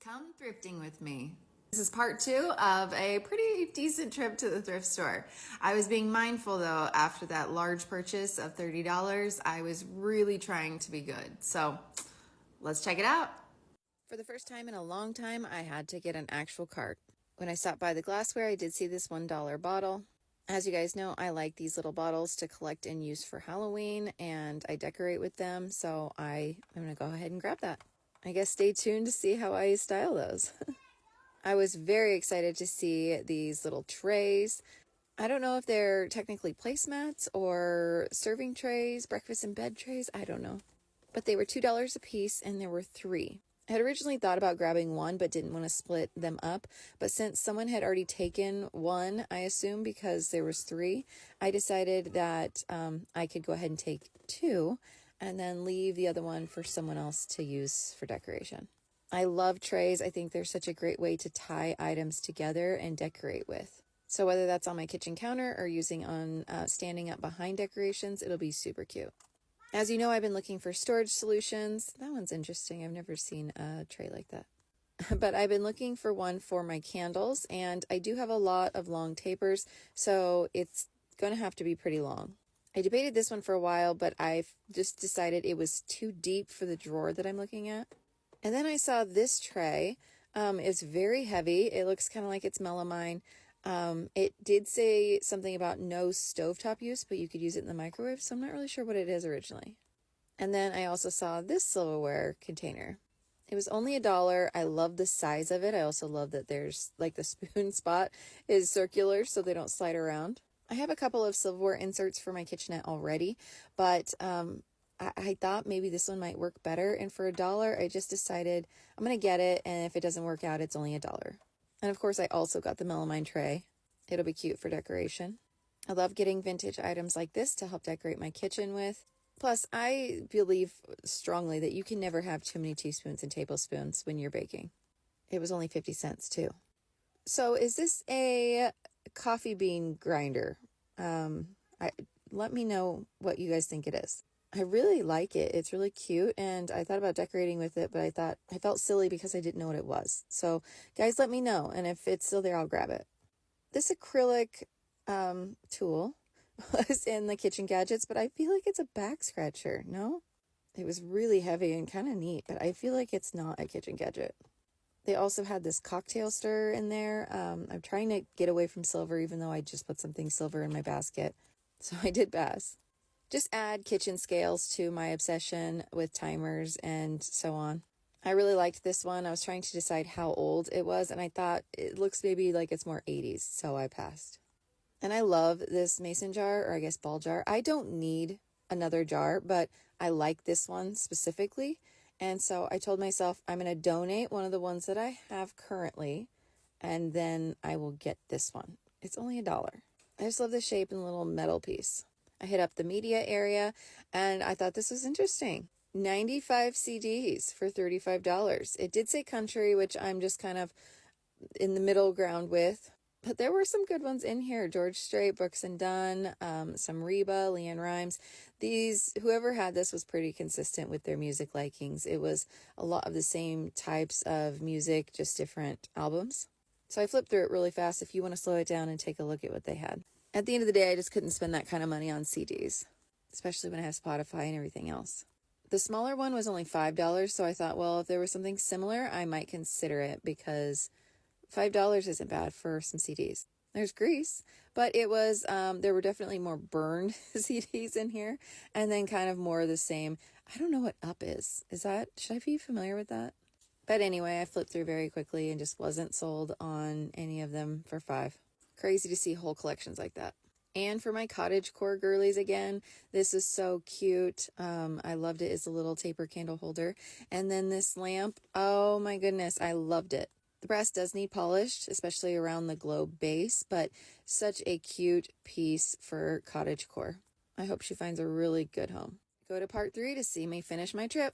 Come thrifting with me. This is part 2 of a pretty decent trip to the thrift store. I was being mindful though, after that large purchase of $30, I was really trying to be good. So let's check it out. For the first time in a long time, I had to get an actual cart. When I stopped by the glassware, I did see this $1 bottle. As you guys know, I like these little bottles to collect and use for Halloween, and I decorate with them, so I'm going to go ahead and grab that. I guess stay tuned to see how I style those. I was very excited to see these little trays. I don't know if they're technically placemats or serving trays, breakfast in bed trays, I don't know. But they were $2 a piece, and there were 3. I had originally thought about grabbing one, but didn't want to split them up. But since someone had already taken one, I assume because there was 3, I decided that I could go ahead and take 2 and then leave the other one for someone else to use for decoration. I love trays. I think they're such a great way to tie items together and decorate with. So whether that's on my kitchen counter or using on standing up behind decorations, it'll be super cute. As you know, I've been looking for storage solutions. That one's interesting. I've never seen a tray like that. But I've been looking for one for my candles, and I do have a lot of long tapers, so it's going to have to be pretty long. I debated this one for a while, but I've just decided it was too deep for the drawer that I'm looking at. And then I saw this tray. It's very heavy. It looks kind of like it's melamine. It did say something about no stovetop use, but you could use it in the microwave, so I'm not really sure what it is originally. And then I also saw this silverware container. It was only $1. I love the size of it. I also love that there's like the spoon spot is circular so they don't slide around. I have a couple of silverware inserts for my kitchenette already, but I thought maybe this one might work better. And for $1, I just decided I'm going to get it. And if it doesn't work out, it's only $1. And of course, I also got the melamine tray. It'll be cute for decoration. I love getting vintage items like this to help decorate my kitchen with. Plus, I believe strongly that you can never have too many teaspoons and tablespoons when you're baking. It was only 50 cents too. So is this a coffee bean grinder? Let me know what you guys think it is. I really like it. It's really cute, and I thought about decorating with it, but I felt silly because I didn't know what it was. So guys, let me know, and if it's still there, I'll grab it. This acrylic tool was in the kitchen gadgets, but I feel like it's a back scratcher. No? It was really heavy and kind of neat, but I feel like it's not a kitchen gadget. They also had this cocktail stirrer in there. I'm trying to get away from silver, even though I just put something silver in my basket. So I did pass. Just add kitchen scales to my obsession with timers and so on. I really liked this one. I was trying to decide how old it was, and I thought it looks maybe like it's more 80s, so I passed. And I love this mason jar, or I guess ball jar. I don't need another jar, but I like this one specifically. And so I told myself I'm going to donate one of the ones that I have currently, and then I will get this one. It's only $1. I just love the shape and little metal piece. I hit up the media area, and I thought this was interesting. 95 CDs for $35. It did say country, which I'm just kind of in the middle ground with. But there were some good ones in here. George Strait, Brooks and Dunn, some Reba, LeAnn Rimes. Whoever had this was pretty consistent with their music likings. It was a lot of the same types of music, just different albums. So I flipped through it really fast if you want to slow it down and take a look at what they had. At the end of the day, I just couldn't spend that kind of money on CDs, especially when I have Spotify and everything else. The smaller one was only $5, so I thought, well, if there was something similar, I might consider it because $5 isn't bad for some CDs. There's Grease, but it was, there were definitely more burned CDs in here, and then kind of more of the same. I don't know what Up is. Should I be familiar with that? But anyway, I flipped through very quickly and just wasn't sold on any of them for $5. Crazy to see whole collections like that. And for my cottagecore girlies again, this is so cute. I loved it. It's a little taper candle holder. And then this lamp, oh my goodness, I loved it. The brass does need polished, especially around the globe base, but such a cute piece for cottagecore. I hope she finds a really good home. Go to part 3 to see me finish my trip.